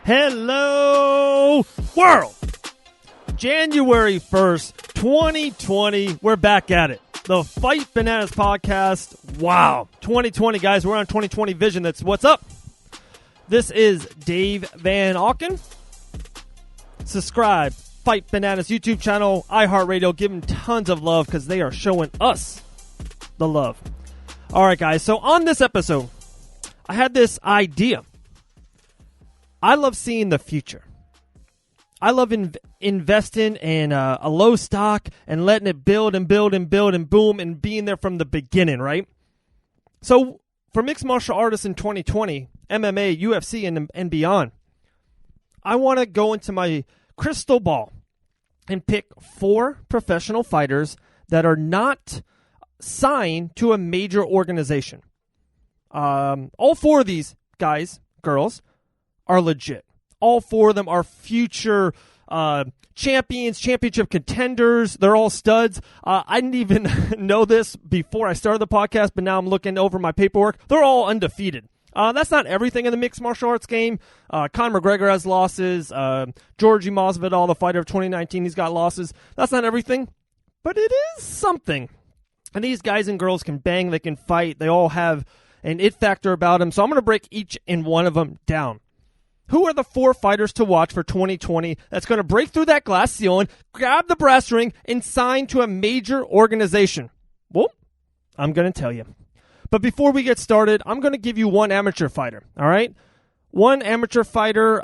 Hello, world! January 1st, 2020, we're back at it. The Fight Bananas podcast. Wow. 2020, guys. We're on 2020 vision. That's what's up. This is Dave Van Auken. Subscribe. Fight Bananas YouTube channel. iHeartRadio. Give them tons of love because they are showing us the love. All right, guys. So on this episode, I had this idea. I love seeing the future. I love investing in a low stock and letting it build and build and build and boom and being there from the beginning, right? So for mixed martial artists in 2020, MMA, UFC, and beyond, I want to go into my crystal ball and pick 4 professional fighters that are not signed to a major organization. All 4 of these guys, girls, are legit. All 4 of them are future champions, championship contenders. They're all studs. I didn't even know this before I started the podcast, but now I'm looking over my paperwork. They're all undefeated. That's not everything in the mixed martial arts game. Conor McGregor has losses. Georgi Masvidal, the fighter of 2019, he's got losses. That's not everything, but it is something. And these guys and girls can bang. They can fight. They all have an it factor about them. So I'm going to break each and one of them down. Who are the 4 fighters to watch for 2020 that's going to break through that glass ceiling, grab the brass ring, and sign to a major organization? Well, I'm going to tell you. But before we get started, I'm going to give you one amateur fighter, all right? One amateur fighter,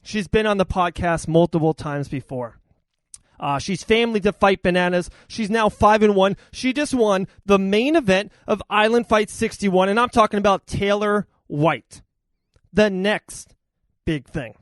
she's been on the podcast multiple times before. She's family to Fight Bananas. She's now 5-1. She just won the main event of Island Fight 61, and I'm talking about Taylor White. The next big thing.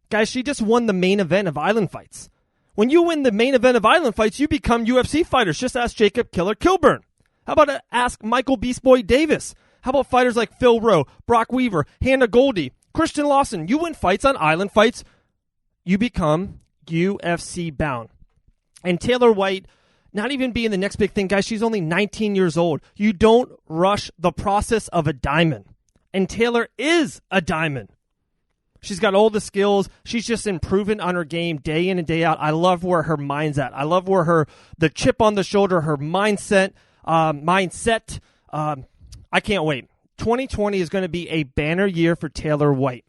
Guys, she just won the main event of Island Fights. When you win the main event of Island Fights, you become UFC fighters. Just ask Jacob Killer Kilburn. How about ask Michael Beast Boy Davis? How about fighters like Phil Rowe, Brock Weaver, Hannah Goldie, Christian Lawson? You win fights on Island Fights, you become UFC bound. And Taylor White, not even being the next big thing, guys, she's only 19 years old. You don't rush the process of a diamond. And Taylor is a diamond. She's got all the skills. She's just improving on her game day in and day out. I love where her mind's at. I love where the chip on the shoulder, her mindset. I can't wait. 2020 is going to be a banner year for Taylor White.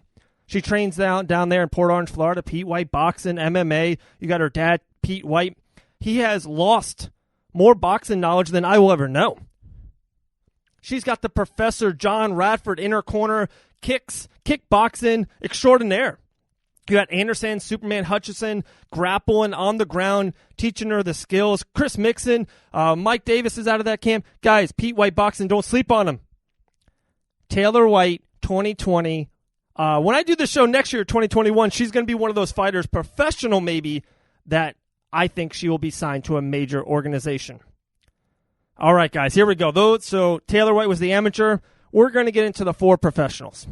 She trains down there in Port Orange, Florida. Pete White boxing, MMA. You got her dad, Pete White. He has lost more boxing knowledge than I will ever know. She's got the Professor John Radford in her corner, kickboxing extraordinaire. You got Anderson, Superman Hutchison, grappling on the ground, teaching her the skills. Chris Mixon, Mike Davis is out of that camp. Guys, Pete White boxing, don't sleep on him. Taylor White, 2020. When I do the show next year, 2021, she's going to be one of those fighters, professional maybe, that I think she will be signed to a major organization. All right, guys, here we go. So Taylor White was the amateur. We're going to get into the 4 professionals.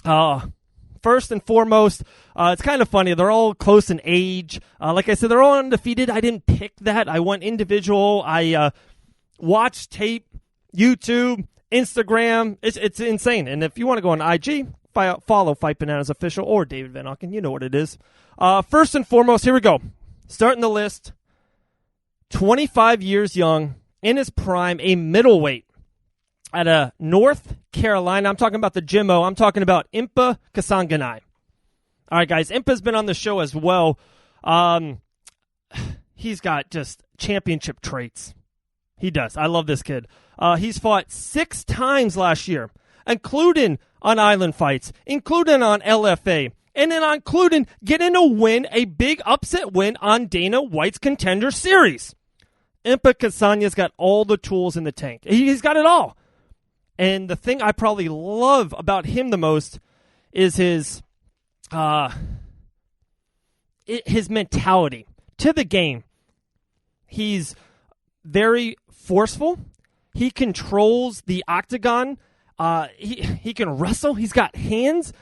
First and foremost, it's kind of funny. They're all close in age. Like I said, they're all undefeated. I didn't pick that. I went individual. I watched tape, YouTube, Instagram. It's insane. And if you want to go on IG, follow Fight Bananas Official or David Van Auken. You know what it is. First and foremost, here we go. Starting the list. 25 years young. In his prime, a middleweight out of North Carolina. I'm talking about the Jimmo. I'm talking about Impa Kasanganay. All right, guys, Impa's been on the show as well. He's got just championship traits. He does. I love this kid. He's fought 6 times last year, including on Island Fights, including on LFA, and then including getting a big upset win on Dana White's Contender Series. Impa Kasanganay's got all the tools in the tank. He's got it all. And the thing I probably love about him the most is his mentality to the game. He's very forceful. He controls the octagon. He can wrestle. He's got hands.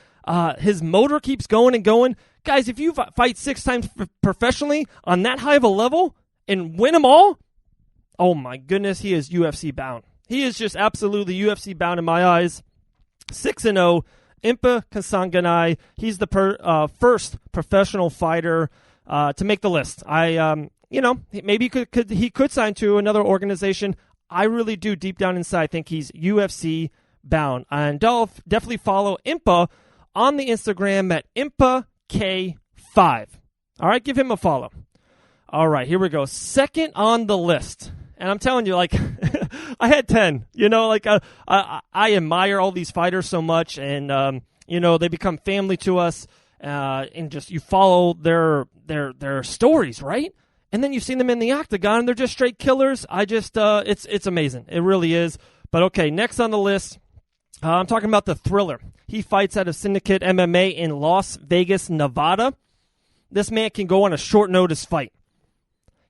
His motor keeps going and going. Guys, if you fight 6 times professionally on that high of a level and win them all, oh my goodness, he is UFC bound. He is just absolutely UFC bound in my eyes. 6-0, Impa Kasanganay. He's the first professional fighter to make the list. Maybe he could sign to another organization. I really do, deep down inside, think he's UFC bound. And I'll definitely follow Impa on the Instagram at Impa K5. All right, give him a follow. All right, here we go. Second on the list. And I'm telling you, like, I had 10. I admire all these fighters so much. And, they become family to us. And just you follow their stories, right? And then you've seen them in the octagon, and they're just straight killers. It's amazing. It really is. But, okay, next on the list, I'm talking about the Thriller. He fights out of Syndicate MMA in Las Vegas, Nevada. This man can go on a short notice fight.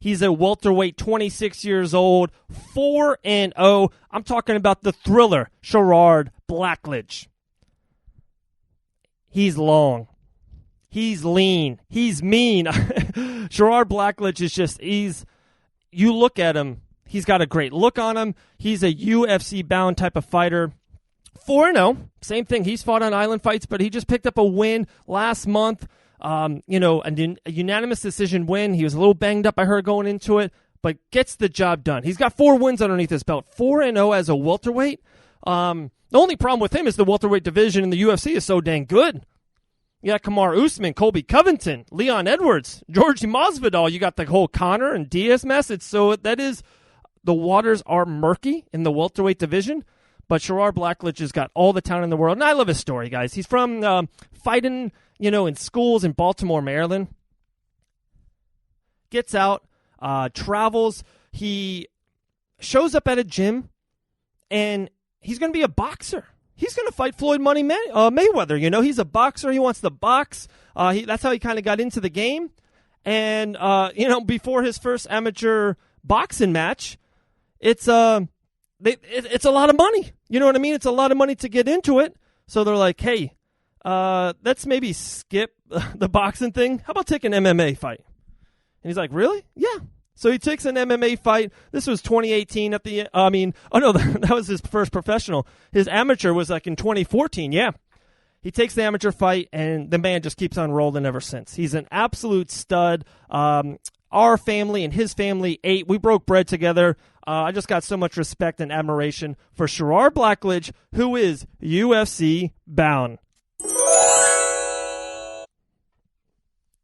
He's a welterweight, 26 years old, 4-0. I'm talking about the Thriller, Sherrard Blackledge. He's long. He's lean. He's mean. Sherrard Blackledge is you look at him, he's got a great look on him. He's a UFC-bound type of fighter. 4-0. Same thing. He's fought on island fights, but he just picked up a win last month. A unanimous decision win. He was a little banged up, I heard, going into it, but gets the job done. He's got 4 wins underneath his belt. 4-0 as a welterweight. The only problem with him is the welterweight division in the UFC is so dang good. You got Kamaru Usman, Colby Covington, Leon Edwards, Georgi Masvidal. You got the whole Conor and Diaz mess. The waters are murky in the welterweight division, but Sherrard Blackledge has got all the talent in the world. And I love his story, guys. He's from fighting, in schools in Baltimore, Maryland. Gets out, travels. He shows up at a gym, and he's going to be a boxer. He's going to fight Floyd Money Mayweather. He's a boxer. He wants to box. That's how he kind of got into the game. And, before his first amateur boxing match, it's a lot of money. You know what I mean? It's a lot of money to get into it. So they're like, hey, let's maybe skip the boxing thing. How about take an MMA fight? And he's like, really? Yeah. So he takes an MMA fight. This was 2018 that was his first professional. His amateur was like in 2014, yeah. He takes the amateur fight, and the man just keeps on rolling ever since. He's an absolute stud. Our family and his family ate. We broke bread together. I just got so much respect and admiration for Sherrard Blackledge, who is UFC bound.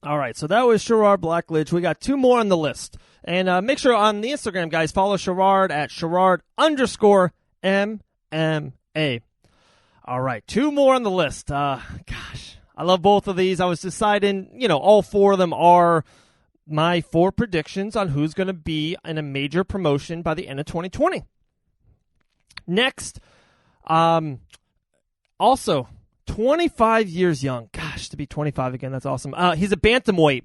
All right, so that was Sherrard Blackledge. We got 2 more on the list. And make sure on the Instagram, guys, follow Sherrard at Sherrard_MMA. All right, 2 more on the list. Gosh, I love both of these. I was deciding, all 4 of them are my 4 predictions on who's going to be in a major promotion by the end of 2020. Next, also 25 years young. Gosh, to be 25 again, that's awesome. He's a bantamweight.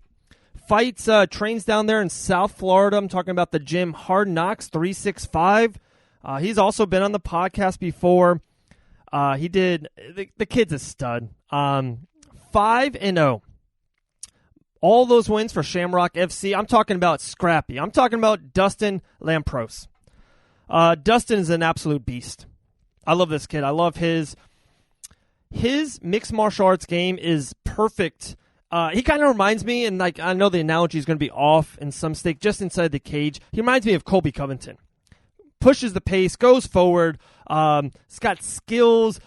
Trains down there in South Florida. I'm talking about the gym Hard Knocks 365. He's also been on the podcast before. The kid's a stud. 5-0. All those wins for Shamrock FC. I'm talking about Scrappy. I'm talking about Dustin Lampros. Dustin is an absolute beast. I love this kid. I love his mixed martial arts game is perfect. He kind of reminds me, and I know the analogy is going to be off in some stake, just inside the cage. He reminds me of Colby Covington. Pushes the pace, goes forward. He's got skills.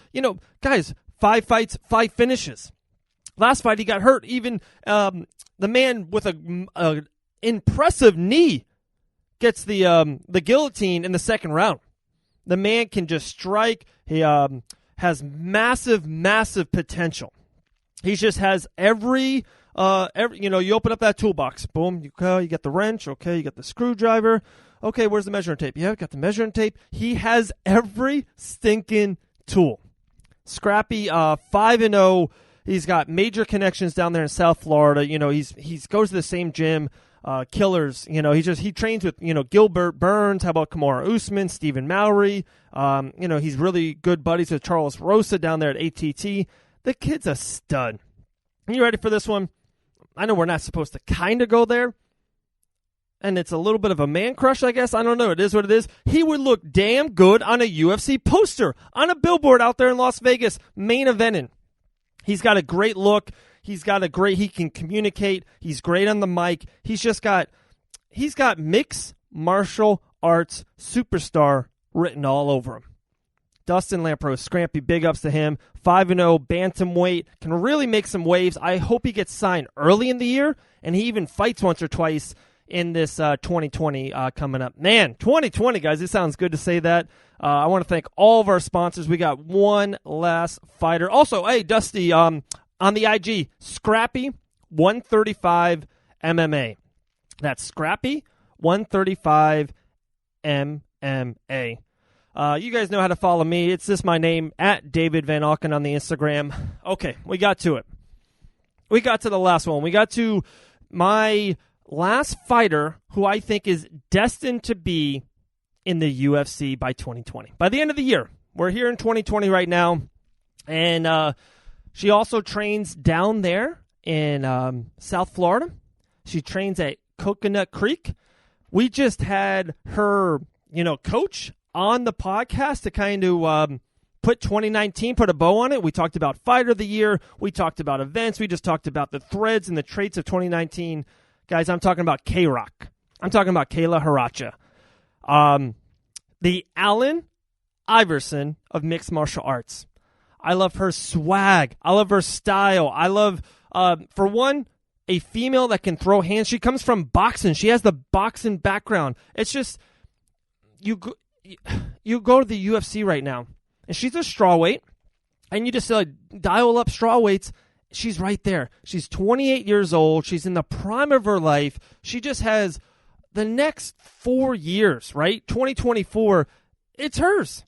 Guys, 5 fights, 5 finishes. Last fight, he got hurt. Even the man with a impressive knee gets the guillotine in the second round. The man can just strike. He has massive, massive potential. He just has every you open up that toolbox. Boom, you get the wrench. Okay, you got the screwdriver. Okay, where's the measuring tape? Yeah, got the measuring tape. He has every stinking tool. Scrappy, 5-0. He's got major connections down there in South Florida. He's goes to the same gym. Killers. He trains with Gilbert Burns. How about Kamaru Usman, Stephen Mowry? He's really good buddies with Charles Rosa down there at ATT. The kid's a stud. Are you ready for this one? I know we're not supposed to kind of go there, and it's a little bit of a man crush, I guess. I don't know. It is what it is. He would look damn good on a UFC poster, on a billboard out there in Las Vegas, main eventing. He's got a great look. He can communicate. He's great on the mic. He's got mixed martial arts superstar written all over him. Dustin Lampros, Scrampy, big ups to him. 5-0, bantamweight, can really make some waves. I hope he gets signed early in the year, and he even fights once or twice in this 2020 coming up. Man, 2020, guys, it sounds good to say that. I want to thank all of our sponsors. We got one last fighter. Also, hey, Dusty, on the IG, Scrappy 135 MMA. That's Scrappy 135 MMA. You guys know how to follow me. It's just my name, at David Van Auken on the Instagram. Okay, we got to it. We got to the last one. We got to my last fighter who I think is destined to be in the UFC by 2020. By the end of the year. We're here in 2020 right now. And she also trains down there in South Florida. She trains at Coconut Creek. We just had her, coach on the podcast to kind of put 2019, put a bow on it. We talked about Fighter of the Year. We talked about events. We just talked about the threads and the traits of 2019. Guys, I'm talking about K-Rock. I'm talking about Kayla Hracho. The Allen Iverson of mixed martial arts. I love her swag. I love her style. I love, for one, a female that can throw hands. She comes from boxing. She has the boxing background. It's just, you go to the UFC right now, and she's a strawweight, and you just dial up strawweights. She's right there. She's 28 years old. She's in the prime of her life. She just has the next 4 years, right? 2024, it's hers.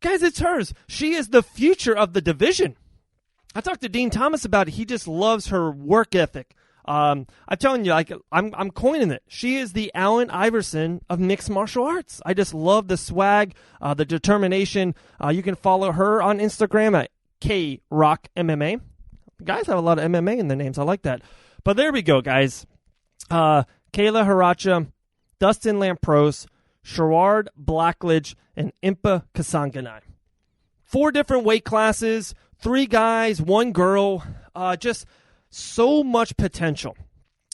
Guys, it's hers. She is the future of the division. I talked to Dean Thomas about it. He just loves her work ethic. I'm telling you, I'm coining it. She is the Allen Iverson of mixed martial arts. I just love the swag, the determination. You can follow her on Instagram at KRockMMA. Guys have a lot of MMA in their names. I like that. But there we go, guys. Kayla Hracho, Dustin Lampros, Sherrard Blackledge, and Impa Kasanganay. 4 different weight classes, 3 guys, 1 girl. Just so much potential.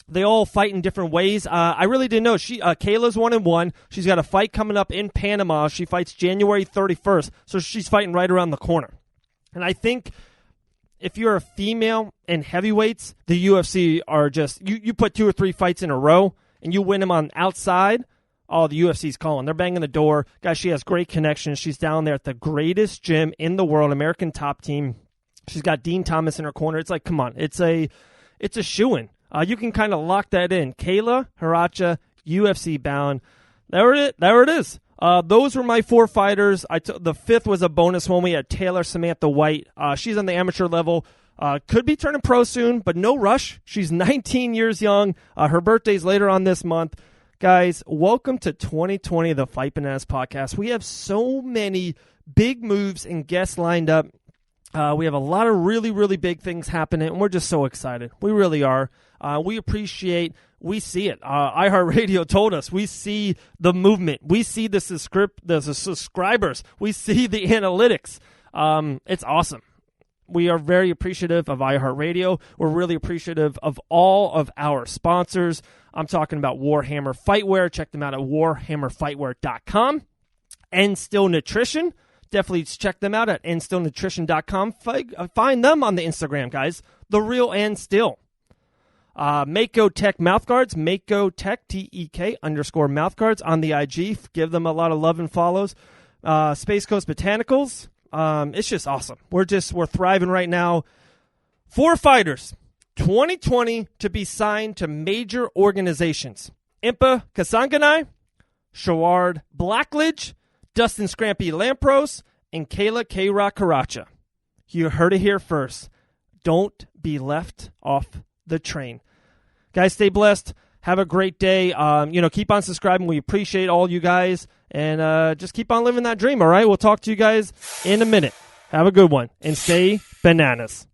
They all fight in different ways. I really didn't know. Kayla's 1-1. She's got a fight coming up in Panama. She fights January 31st, so she's fighting right around the corner. And I think if you're a female in heavyweights, the UFC are just, you put 2 or 3 fights in a row and you win them on outside, oh, the UFC's calling. They're banging the door. Guys, she has great connections. She's down there at the greatest gym in the world, American Top Team. She's got Dean Thomas in her corner. It's like, come on. It's a shoo-in. You can kind of lock that in. Kayla Hracho, UFC bound. There it is. Those were my 4 fighters. The 5th was a bonus one. We had Taylor Samantha White. She's on the amateur level. Could be turning pro soon, but no rush. She's 19 years young. Her birthday's later on this month. Guys, welcome to 2020, the Fight Bananas podcast. We have so many big moves and guests lined up. We have a lot of really, really big things happening, and we're just so excited. We really are. We see it. iHeartRadio told us. We see the movement. We see the subscribers. We see the analytics. It's awesome. We are very appreciative of iHeartRadio. We're really appreciative of all of our sponsors. I'm talking about Warhammer Fightwear. Check them out at warhammerfightwear.com. And Still Nutrition. Definitely check them out at andstillnutrition.com. Find them on the Instagram, guys. The Real and Still. Mako Tech Mouthguards. Mako Tech, TEK _ Mouthguards on the IG. Give them a lot of love and follows. Space Coast Botanicals. It's just awesome. We're thriving right now. 4 fighters. 2020 to be signed to major organizations. Impa Kasanganay, Sherrard Blackledge, Dustin Scrampy Lampros, and Kayla K-Rock Hracho. You heard it here first. Don't be left off the train. Guys, stay blessed. Have a great day. Keep on subscribing. We appreciate all you guys. And just keep on living that dream, all right? We'll talk to you guys in a minute. Have a good one. And stay bananas.